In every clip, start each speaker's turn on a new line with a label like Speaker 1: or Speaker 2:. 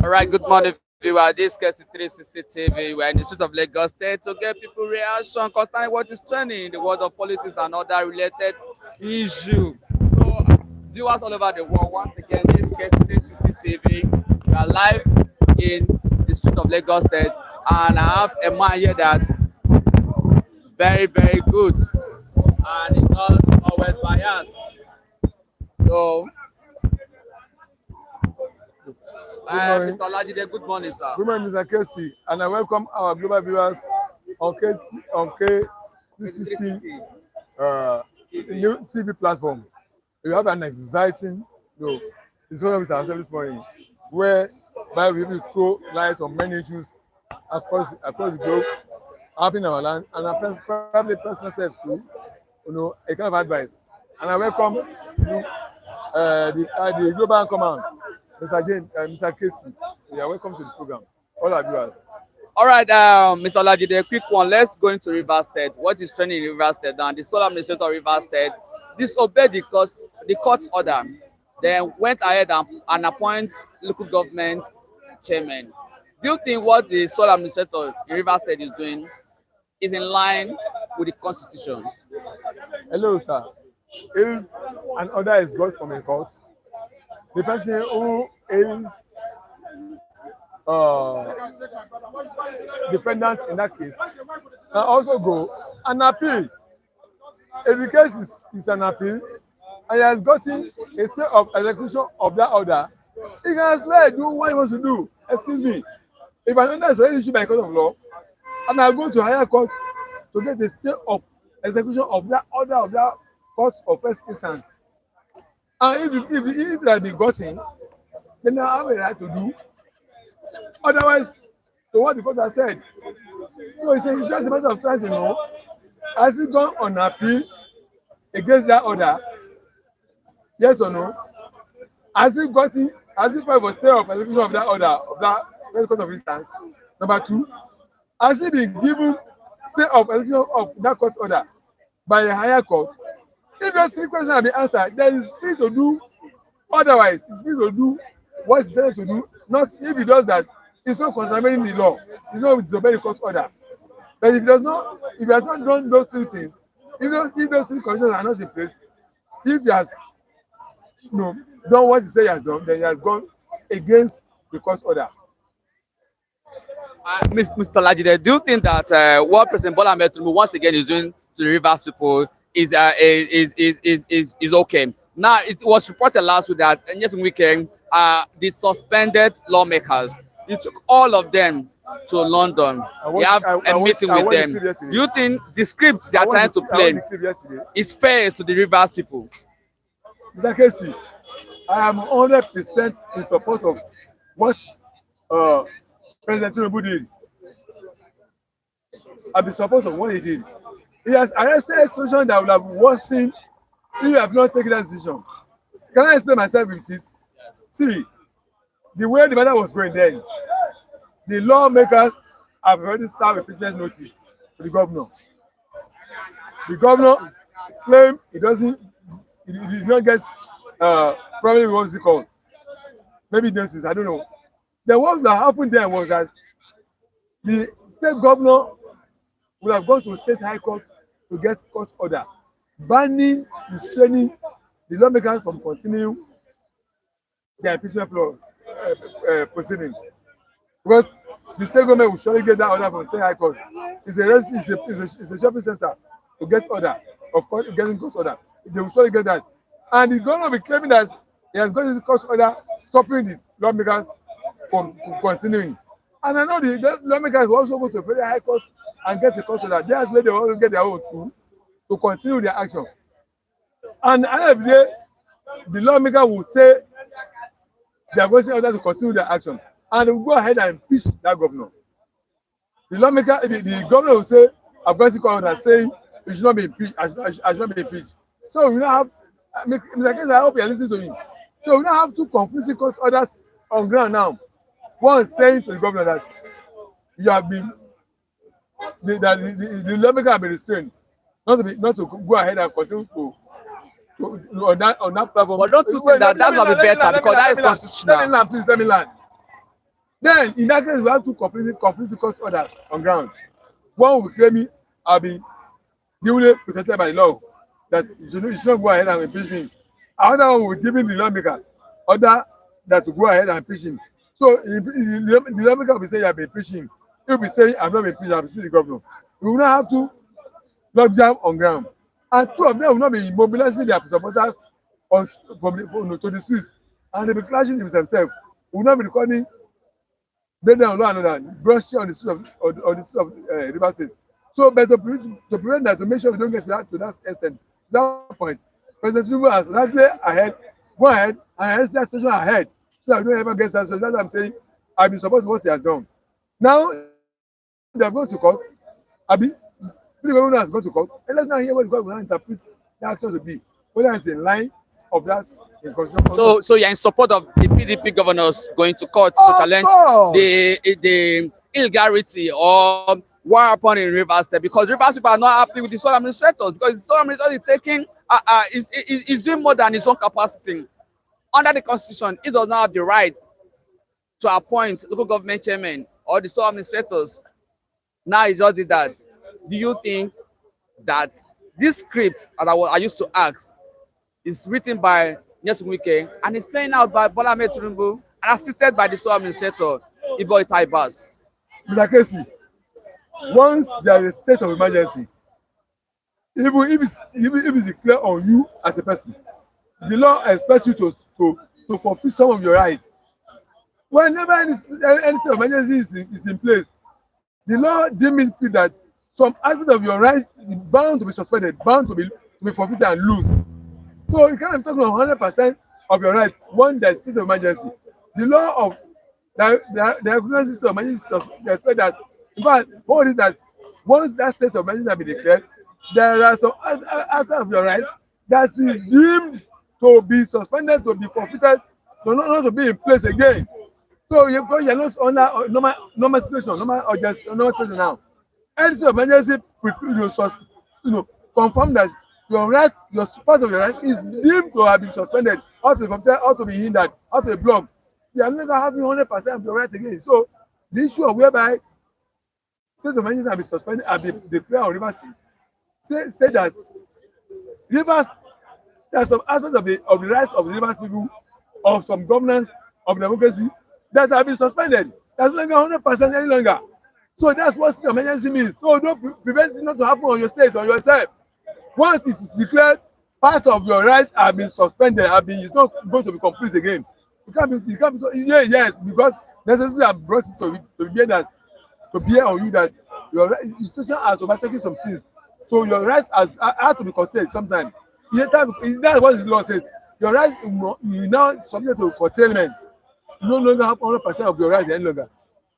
Speaker 1: All right, good morning, viewer. This is KC 360 TV. We're in the street of Lagos State to get people reaction concerning what is trending in the world of politics and other related issues. So, viewers all over the world, once again, this is KC 360 TV. We are live in the street of Lagos State, and I have a man here that very good, and it's not always biased. So, Mr. Olajide, good morning, sir.
Speaker 2: Good morning, Mr. Casey, and I welcome our global viewers on K360 new TV platform. We have an exciting discussion with ourselves this morning, whereby we will throw light on many issues across the globe, happening in our land, and our probably personal self too. A kind of advice. And I welcome you, the global command. Mr. Casey, you are welcome to the program. All our viewers.
Speaker 1: All right, Mr. Olajide, a quick one. Let's go into Rivers State. What is trending in Rivers State now? The sole administrator of Rivers State disobeyed the court order, then went ahead and appoint local government chairman. Do you think what the sole administrator in Rivers State is doing is in line with the constitution?
Speaker 2: Hello, sir. If an order is brought from a court, the person who is defendant in that case can also go and appeal. If the case is an appeal and he has gotten a stay of execution of that order, he can as well do what he wants to do. Excuse me. If an order is already issued by a court of law and I go to higher court to get a stay of execution of that order of that court of first instance, and if it has been gotten, then I have a right to do. Otherwise, to what the court has said. So it's just a matter of trying to know, has he gone on appeal against that order? Yes or no? Has he filed for stay of execution of that order, of that first court of instance? Number two, has he been given stay of execution of that court order by a higher court? If those three questions have been answered, then it's free to do. Otherwise, it's free to do what it's intended to do. Not if he does that, it's not contravening the law. It's not disobeying the court order. But if he has not done those three things, if those three conditions are not in place, if he has done what he said he has done, then he has gone against the court order.
Speaker 1: Mr. Olajide, do you think that what President Bola Ahmed Tinubu once again is doing to the Rivers people is okay? Now, it was reported last week that next weekend, the suspended lawmakers, he took all of them to London. We have a meeting with them. Do you think the script they are trying to play is fair to the Rivers people?
Speaker 2: Mr. Casey, I am 100% in support of what President Tinubu did. I'm in support of what he did. He has arrested a situation that would have worsened if you have not taken that decision. Can I explain myself with it? Yes. See, the way the matter was going then, the lawmakers have already served a prisoner's notice to the governor. The governor claimed he did not get probably what's it called? Maybe notice, I don't know. Then what that happened then was that the state governor would have gone to the state high court to get court order banning, restraining the lawmakers from continuing their impeachment proceeding, because the state government will surely get that order from the state high court. It's a shopping center to get order, of course, getting court order. They will surely get that, and the government will be claiming that he has got this court order stopping the lawmakers from continuing. And I know the lawmakers will also go to the federal high court and get a court order. That's where they will get their own too, to continue their action. And at the end of the day, the lawmaker will say they are going to order to continue their action, and they will go ahead and impeach that governor. The governor will say, I've got a court order saying it should not be impeached. I should not be impeached. So we now have, Mr. Casey, I hope you are listening to me. So we now have two conflicting court orders on ground now. One saying to the governor that you have been, the lawmaker have been restrained, not to go ahead and continue to on that platform.
Speaker 1: But don't you think that will be better, because that is constitutional?
Speaker 2: Let me land. Then in that case we have two completely court orders on ground. One will claim me I'll be duly protected by the law that you should not go ahead and impeach me. Another one will be giving the lawmaker order that to go ahead and impeach him. So the lawmaker will be saying you have been impeaching. He will be saying I'm not been impeached, I'm still the governor. We will not have to log jam on ground. And two of them will not be mobilizing their supporters on to the streets, and they will be clashing with themselves. We will not be recording break down law and order, brushing on the street of Rivers State. So, but to prevent that, to make sure we don't get to that extent, to that point, President Tinubu has rightly ahead, go ahead and arrest that situation ahead, so that we don't ever get that situation. That's what I'm saying. I've been supporting what he has done. Now they have gone to court. Abi, the government has gone to court, and let's now hear what the government interprets the action to be, whether it's in line of that in constitution.
Speaker 1: So you're in support of the PDP governors going to court to
Speaker 2: Of
Speaker 1: challenge
Speaker 2: course.
Speaker 1: the illegality or what happened in Rivers State, because Rivers people are not happy with the sole administrators, because the sole administrator is taking is doing more than his own capacity. Under the constitution, he does not have the right to appoint local government chairmen or the sole administrators. Now he just did that. Do you think that this script that I used to ask is written by Nyesom Wike and is playing out by Bola Ahmed Tinubu and assisted by the sole administrator Ibo Itaibas?
Speaker 2: Mr. Casey, once there is a state of emergency, even if it's declared on you as a person, the law expects you to fulfill some of your rights. Whenever any state of emergency is in place, the law deem it fit that some aspect of your rights is bound to be suspended, bound to be forfeited and lose. So you can't be talking on 100% of your rights when there is state of emergency. The law of the recognized state of emergency expect that, in fact, hold it that once that state of emergency has been declared, there are some aspects of your rights that is deemed to be suspended, to be forfeited, to not to be in place again. So because you're not under normal situation, normal urgency, normal situation now. Any state of emergency, confirm that your right, your part of your right is deemed to have been suspended, or to be forfeited, or to be hindered, or to be blocked. You are never having 100% of your right again. So the issue of whereby state of emergency have been suspended, have been declared on Rivers State, say that Rivers, there are some aspects of the rights of the Rivers people, of some governance, of democracy, that have been suspended. That's no longer 100% any longer. So that's what state of emergency means. So don't prevent it not to happen on your state or yourself. Once it is declared, part of your rights have been suspended, it's not going to be complete again. You can't be yes, because necessity have brought it to bear that, to bear on you that your situation has overtaken some things. So your rights have to be curtailed sometimes. That's what the law says. Your rights you now subject to curtailment. You no longer have 100% of your rights any longer.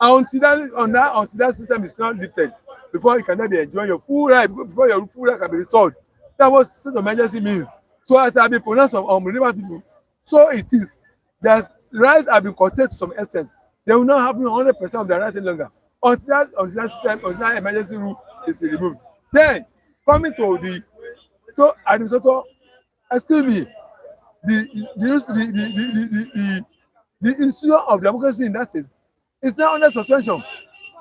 Speaker 2: Until that system is not lifted, before you cannot be enjoying your full right, before your full right can be restored. That's what state of emergency means. So as I have been pronounced on Rivers people, so it is that rights have been curtailed to some extent. They will not have 100% of their rights any longer until that emergency rule is removed. Then coming to the state administrator, excuse me, the institution of democracy in that state is now under suspension.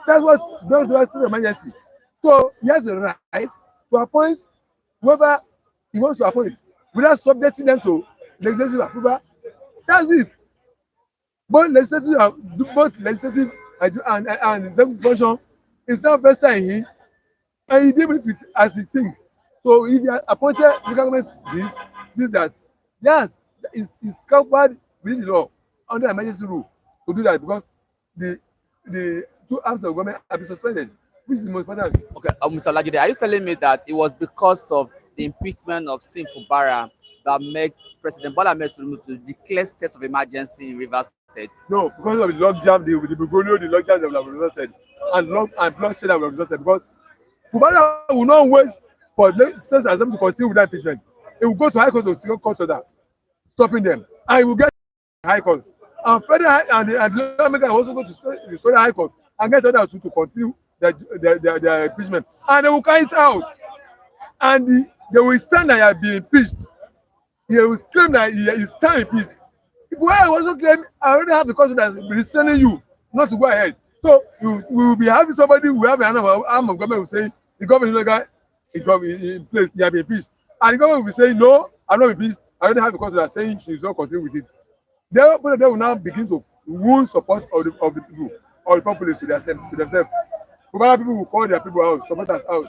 Speaker 2: That's what goes to state of emergency. So he has the right to appoint whoever he wants to appoint without subjecting them to legislative approval. That's it. Both legislative and executive function is now vested in him, and he deal with it as he think. So if you are appointed local government this that, yes, is covered within the law under emergency rule to do that, because the two arms of government have been suspended, which is the most important.
Speaker 1: Okay, Mr. Lajide, are you telling me that it was because of the impeachment of Sim Fubara that made President Bola Ahmed Tinubu to declare state of emergency in Rivers State?
Speaker 2: No, because of the logjam, the Brigolio, the logjam that have resulted, and bloodshed that have resulted, because Fubara will not wait for the state assembly to continue with that impeachment. It will go to high court to second court order, stopping them, and it will get high court. And federal and the lawmaker also go to the federal high court and get order to continue their impeachment, and they will carry it out, and they will stand that he has been impeached. He will claim that he is still impeached. If I also claim I already have the court that is restraining you, not to go ahead. So we will be having somebody who have an arm of government will say the government is not in place, there be peace. And the government will be saying, no, I'm not in peace. I already have a country that saying she is not continue with it. They will now begin to wound support of the people or the populace to themselves. Kubana people will call their people out, supporters out.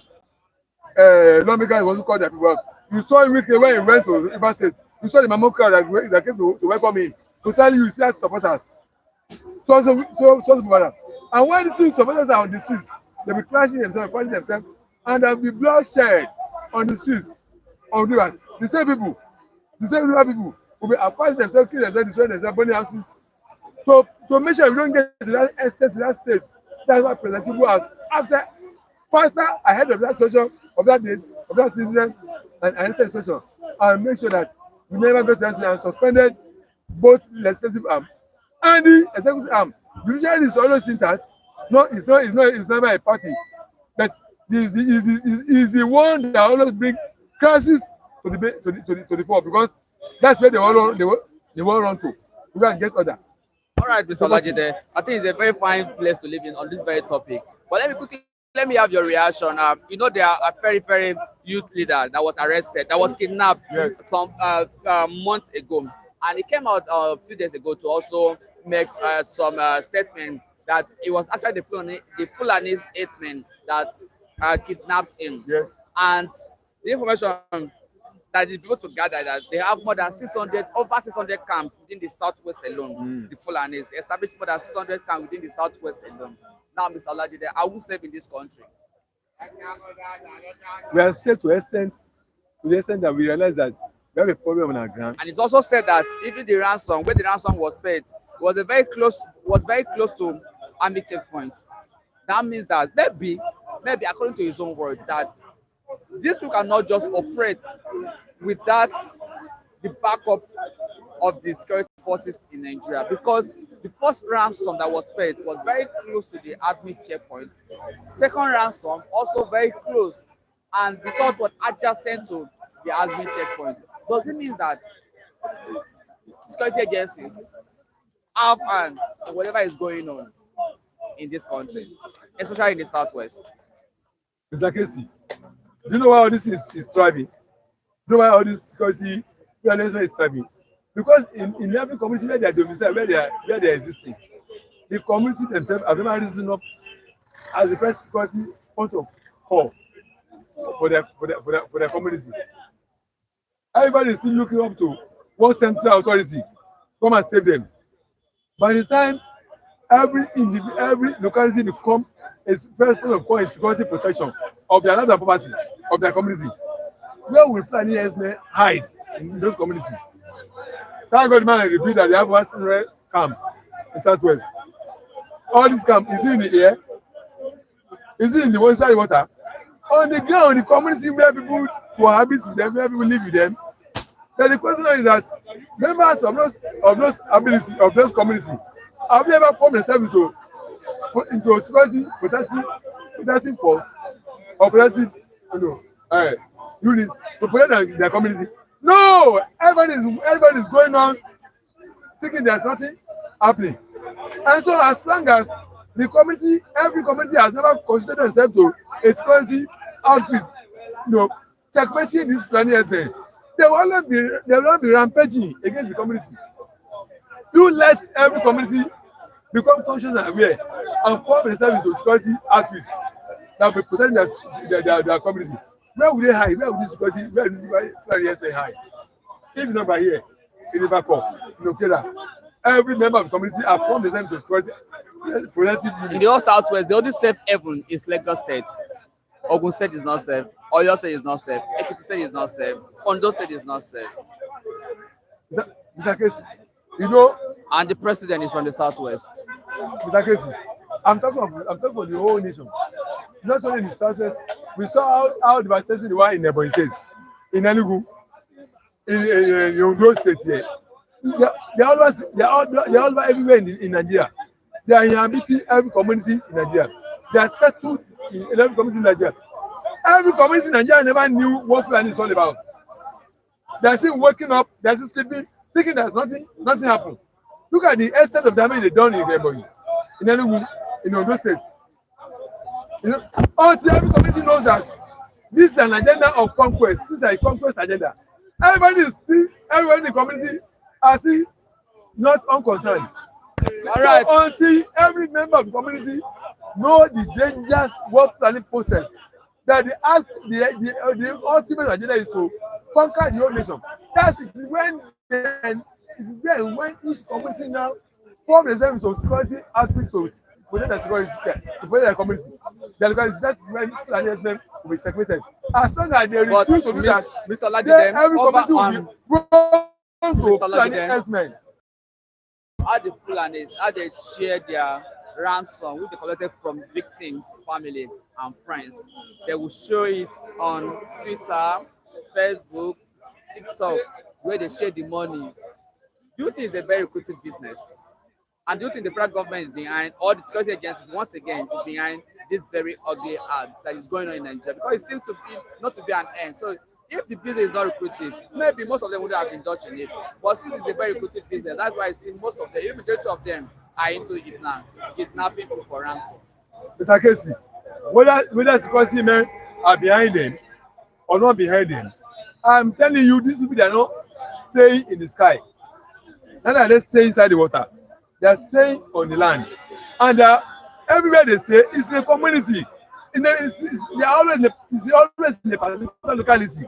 Speaker 2: Lawmakers also call their people out. You saw him when he went to River State. You saw the Mammo crowd that came to welcome him to tell you see as supporters. So for and when the two supporters are on the streets, they'll be clashing themselves, fighting themselves, and there'll be bloodshed on the streets of rivers. The same river people will be fighting themselves, killing themselves, destroying themselves, burning houses. So to make sure we don't get to that extent, to that state, that's why President Tinubu has after faster ahead of that situation, of that date, of that incident, and arrested situation, and make sure that we never go to that situation and suspended both legislative arm and the executive arm. Judiciary is always seen that it's never a party, but is the one that always bring crisis to the fore, because that's where they all run to. We can get order.
Speaker 1: All right, Mr. Olajide, I think it's a very fine place to live in on this very topic. But let me have your reaction. You know, there are a very youth leader that was arrested, that was kidnapped some months ago, and he came out a few days ago to also make some statement that it was actually the Fulani's hitmen that kidnapped him.
Speaker 2: Yes.
Speaker 1: And the information that is able to gather that they have more than over 600 camps within the southwest alone. The Fulanis established more than 600 camps within the southwest alone. Now, Mr. Olajide, are we safe in this country?
Speaker 2: We are safe to the extent that we realize that we have a problem on our ground.
Speaker 1: And it's also said that even the ransom, where the ransom was paid, was very close to army checkpoint. That means that maybe according to his own words, that these people cannot just operate without the backup of the security forces in Nigeria, because the first ransom that was paid was very close to the army checkpoint. Second ransom also very close, and the third was adjacent to the army checkpoint. Does it mean that security agencies have hand in whatever is going on in this country, especially in the southwest?
Speaker 2: Mr. Casey, do you know why all this is thriving? Do you know why all this security is thriving? Because in every community where they are domiciled, where they are existing, the community themselves have never risen up as the first security point of call for their community. Everybody is still looking up to one central authority come and save them. By the time every locality become a first point of call in security protection of their land and property of their community, where will Fulani herdsmen hide in those communities? Thank God, man, I repeat that they have 100 camps in Southwest. All these camps, is it in the air? Is it in the inside water? On the ground, the community where people cohabit with them, where people live with them. Then the question is that members of those communities have they ever come themselves into security protecting force or protecting units to protect their community? No, everybody is going on thinking there's nothing happening. And so as long as every community has never considered themselves to a security outfit, checkmating this Fulani herdsmen, they will not be rampaging against the community. You let every community become conscious and aware and form themselves into security outfits that will protect their community. Where would they hide? Where would this Fulani herdsmen hide? If not by here, in Liverpool, in Okera, every member of the community have formed themselves into security progressive unit.
Speaker 1: In the whole southwest, the only safe haven is Lagos State. Ogun State is not safe. Oyo State is not safe. Ekiti State is not safe. Ondo State is not safe.
Speaker 2: Mr. Casey,
Speaker 1: and the president is from the southwest.
Speaker 2: Mr. Casey, I'm talking of the whole nation. Not only in the southwest. We saw how devastating the one in Ebonyi State, in Enugu, in Ondo State here. They are all everywhere in Nigeria. They are inhabiting every community in Nigeria. They are settled in every community in Nigeria. Every community in Nigeria never knew what Fulani is all about. They are still waking up, they are still sleeping, thinking that nothing happened. Look at the extent of damage they done in Ebonyi. in Enugu, in Ondo State. You know, until every community knows that this is an agenda of conquest. This is a conquest agenda. Everybody in the community are still not unconcerned.
Speaker 1: All right.
Speaker 2: So until every member of the community know the dangerous work planning process, that the ultimate agenda is to conquer the whole nation. That's it. Then when each community now form themselves into security outfit to protect their security, to protect their community. That's when Fulani will be segregated. As long as they refuse to do that,
Speaker 1: Mr. Lajide,
Speaker 2: every community will be prone to Fulani herdsmen.
Speaker 1: How the Fulanis, how they share their ransom, which they collected from victims, family, and friends. They will show it on Twitter, Facebook, TikTok, where they share the money. Do you think it's a very lucrative business? And do you think the federal government is behind, or the security agencies, once again, is behind this very ugly act that is going on in Nigeria? Because it seems to be not to be an end. So if the business is not lucrative, maybe most of them would have indulged in it. But since it's a very lucrative business, that's why I see most of them, the majority of them, are into it now, kidnapping people for ransom.
Speaker 2: Mr. Casey, whether security men are behind them or not behind them, I'm telling you, these people, they are not staying in the sky. Neither are they staying inside the water. They are staying on the land. And everywhere they stay is in a community. They are always in a particular locality.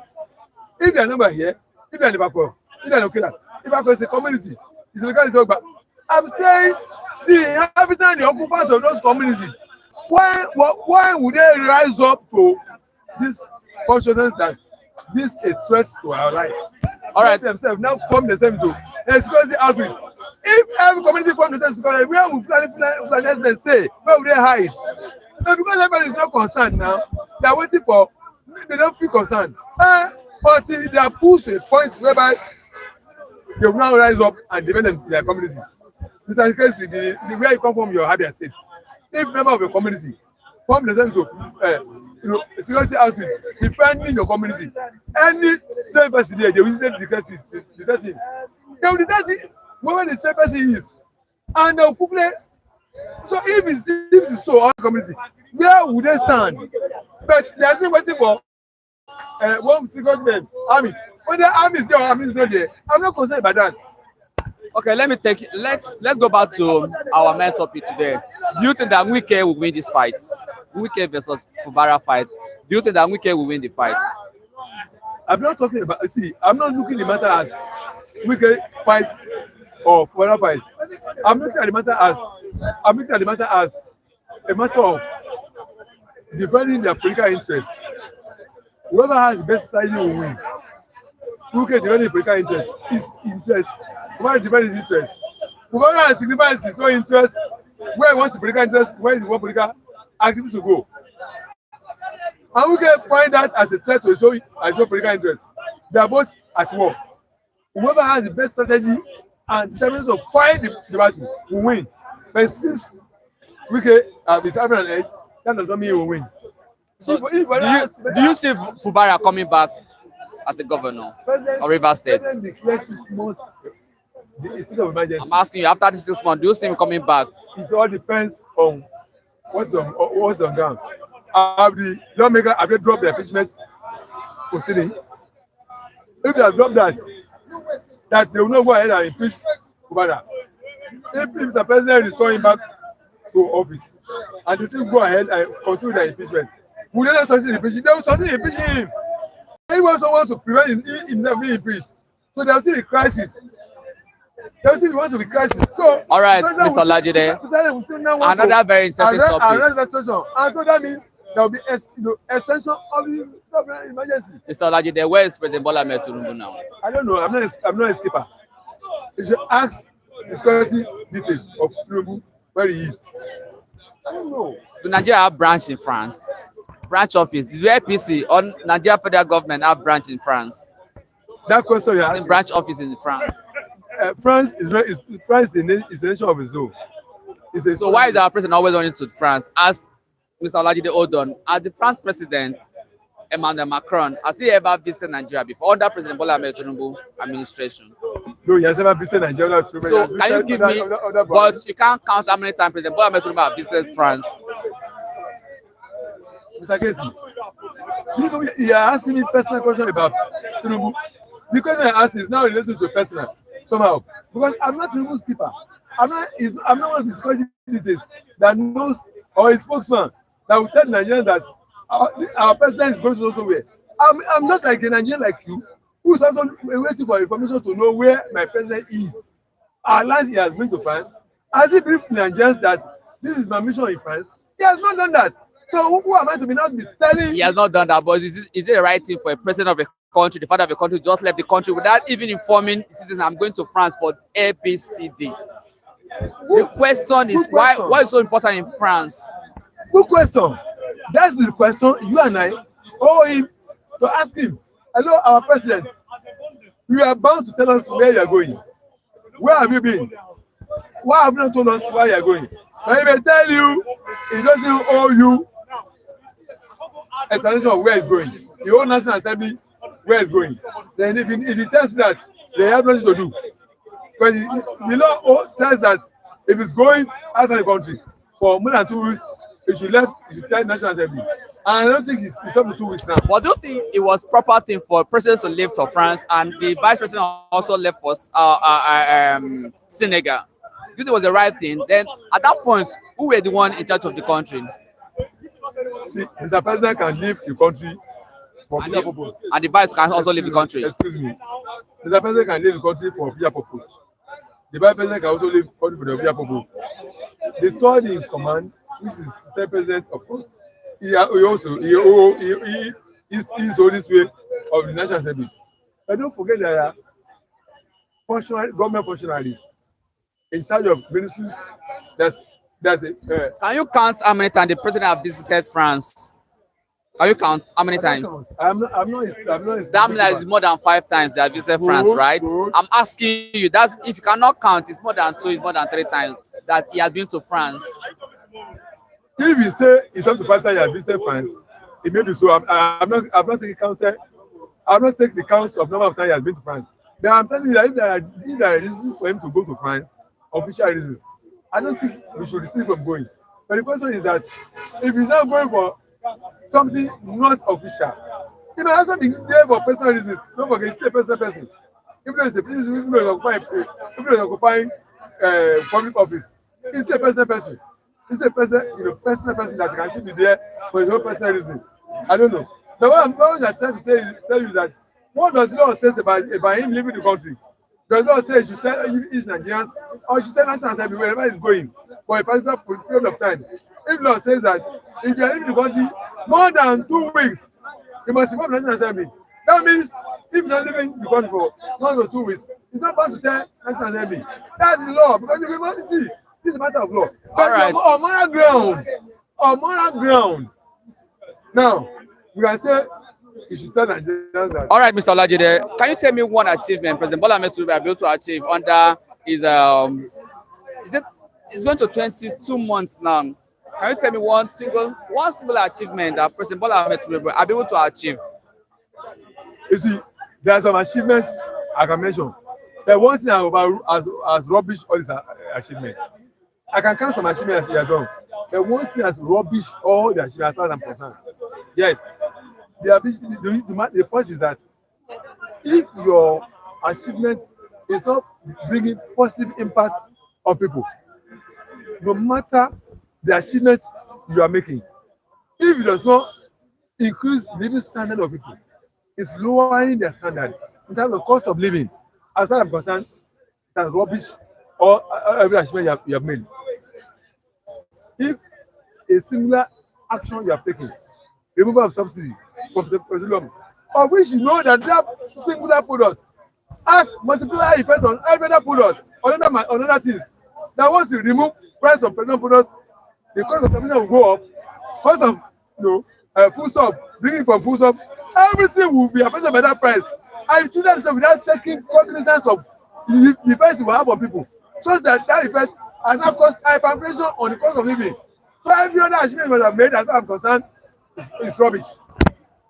Speaker 2: If they are not here, if they are in Liverpool, if they are in Okira, Liverpool is a community. It's a locality. But I'm saying the inhabitants, the occupants of those communities, why would they rise up to this consciousness that this is a threat to our life? All right, themselves now form themselves into a security outfit. If every community form themselves security, where will Fulani stay? Where will they hide? No, because everybody is not concerned now. They are waiting for. They don't feel concerned. Until they are pushed to a point whereby they will now rise up and defend their community. Mr. Casey, the where you come from, your habit state. If member of your community form themselves into security outfit defending your community, any same person there, they will easily detect him. They will detect it where the same person is, and they will quickly. So if it's so our community, where would they stand? But they are still waiting for one security men, army. When the army is there or army is not there, I'm not concerned about that.
Speaker 1: Okay, let's go back to our main topic today. Do you think that Wike will win this fight? Wike versus Fubara fight. Do you think that Wike will win the fight?
Speaker 2: I'm not talking about. See, I'm not looking the matter as Wike fight or Fubara fight. I'm looking at the matter as a matter of defending their political interests. Whoever has the best strategy will win. Wike defending political interest, his interest. Fubara defending his interest. Fubara has signified his own interest. Where he wants the political interest, where he wants political activity to go. And Wike find that as a threat to his own political interest. They are both at war. Whoever has the best strategy and determination to fight the battle will win. But since Wike is having an edge, that does not mean he will win.
Speaker 1: So do you see Fubara coming back as a governor of Rivers State? I'm asking you, after the 6 months, do you see him coming back?
Speaker 2: It all depends on what's on ground. Have the lawmaker have they dropped the impeachment proceeding? If they have dropped that they will not go ahead and impeach Fubara. If Mr. President is restoring back to office and they still go ahead and continue their impeachment, will they not succeed in impeaching? They will succeed in impeaching him. He wants someone to prevent himself being impeached. So there will still be crisis. There will still be want to be crisis. So
Speaker 1: all right, Mr. Lajide, another very interesting topic.
Speaker 2: And so that means there will be extension of the emergency.
Speaker 1: Mr. Lajide, where is President Bola Ahmed Tinubu now?
Speaker 2: I don't know. I'm not a skipper. You should ask the security details of Tinubu where he is. I don't know.
Speaker 1: Do Nigeria have branch in France? Branch office. Do APC or Nigeria federal government have branch in France?
Speaker 2: That question you asked.
Speaker 1: Branch office in France.
Speaker 2: France is a nation of its own.
Speaker 1: So why is our president always running to France? As Mr. Lajide Odon, as the France president, Emmanuel Macron, has he ever visited Nigeria before under President Bola Ahmed Tinubu administration?
Speaker 2: No, he has never visited Nigeria. He
Speaker 1: So
Speaker 2: has
Speaker 1: can you
Speaker 2: visited
Speaker 1: give me?
Speaker 2: other
Speaker 1: But
Speaker 2: borders.
Speaker 1: you can't count how many times President Bola Ahmed Tinubu have visited France.
Speaker 2: Mr. Casey, you are asking me personal question about Tinubu. The question I ask is now related to personal somehow because I'm not Tinubu's keeper. I'm not one of the security details that knows or a spokesman that will tell Nigerians that our president is going to also where. I'm just like a Nigerian like you who is also waiting for information to know where my president is. Unless he has been to France, has he briefed Nigerians that this is my mission in France? He has not done that. So who am I to be not be telling?
Speaker 1: He has not done that. But is it the right thing for a president of a country, the father of a country, just left the country without even informing citizens? I'm going to France for ABCD. The question is
Speaker 2: Good question.
Speaker 1: why is so important in France?
Speaker 2: Good question. That's the question you and I owe him to ask him. Hello, our president. You are bound to tell us where you are going. Where have you been? Why have you not told us where you are going? But he may tell you, he doesn't owe you explanation of where he's going. The whole National Assembly where he's going. Then if he tells you that they have nothing to do, because the law tells that if he's going outside the country for more than 2 weeks, he should tell the National Assembly. And I don't think it's up to 2 weeks now.
Speaker 1: But do you think it was proper thing for presidents to leave for France and the vice president also left for Senegal? Do you think it was the right thing? Then at that point, who were the one in charge of the country?
Speaker 2: See, Mr. President can leave the country for
Speaker 1: And
Speaker 2: official purpose.
Speaker 1: the vice can also leave the country.
Speaker 2: Excuse me. Mr. President can leave the country for official purpose. The vice president can also leave the country for the official purpose. The third in command, which is the president, of course, he also is on this way of the National Assembly. But don't forget that government functionaries in charge of ministries. That's it.
Speaker 1: Can you count how many times the president have visited France? Can you count how many times?
Speaker 2: I'm not.
Speaker 1: That means more than 5 times they have visited France, right?
Speaker 2: Good.
Speaker 1: I'm asking you. That's if you cannot count, it's more than 2, it's more than 3 times that he has been to France.
Speaker 2: If you say it's up to 5 times you have visited France, it may be so. I'm not taking counter. I'm not taking the count of number of times he has been to France. But I'm telling you that if there are reasons for him to go to France, official reasons, I don't think we should receive him going. But the question is that if he's not going for something not official, he may also be there for personal reasons. Don't forget, he's a personal person. Even though he's occupying public office, he's a personal person. He's a personal person that can still be there for his own personal reason. I don't know. The what I'm trying to tell you is that what does the law say about him leaving the country? Does the law say you should tell East Nigerians or you should tell National Assembly wherever he's going for a particular period of time? If the law says that if you are leaving the country more than 2 weeks, you must inform the National Assembly. That means if you're not leaving the country for more than 2 weeks, it's not bound to tell National Assembly. That's the law because you must see this is a matter of law. But
Speaker 1: right.
Speaker 2: On moral ground, now we can say you should tell Nigerians that.
Speaker 1: All right, Mr. Olajide, can you tell me one achievement President Bola Ahmed Tinubu will be able to achieve under his it's going to 22 months now? Can you tell me one single achievement that President Bola Ahmed Tinubu will be able to achieve?
Speaker 2: You see, there are some achievements I can mention. The one thing as rubbish all these achievements. I can count some achievements he has done. The one thing as rubbish all the achievements as far as I'm concerned. Yes. The point is that if your achievement is not bringing positive impact on people, no matter the achievements you are making, if it does not increase the living standard of people, it's lowering their standard in terms of cost of living. As far as I'm concerned, that's rubbish or every achievement you have made. If a similar action you have taken, removal of subsidy from petroleum, of which you know that singular product has multiplier effects on every other product, on other things. That once you remove price of petroleum products, the cost of production will go up. Cost of foodstuff, bringing from foodstuff, everything will be affected by that price. And you do that without taking cognizance of the price it will have on people, so that effect has not caused hyperinflation on the cost of living. So every other achievement we have made, as far as I'm concerned, is rubbish.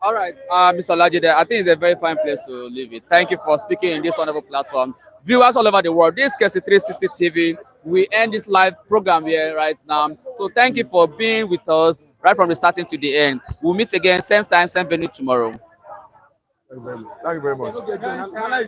Speaker 1: All right, Mr. Olajide, I think it's a very fine place to leave it. Thank you for speaking in this wonderful platform. Viewers all over the world, this is KC 360 TV. We end this live program here right now. So thank you for being with us right from the starting to the end. We'll meet again, same time, same venue tomorrow.
Speaker 2: Thank you very much.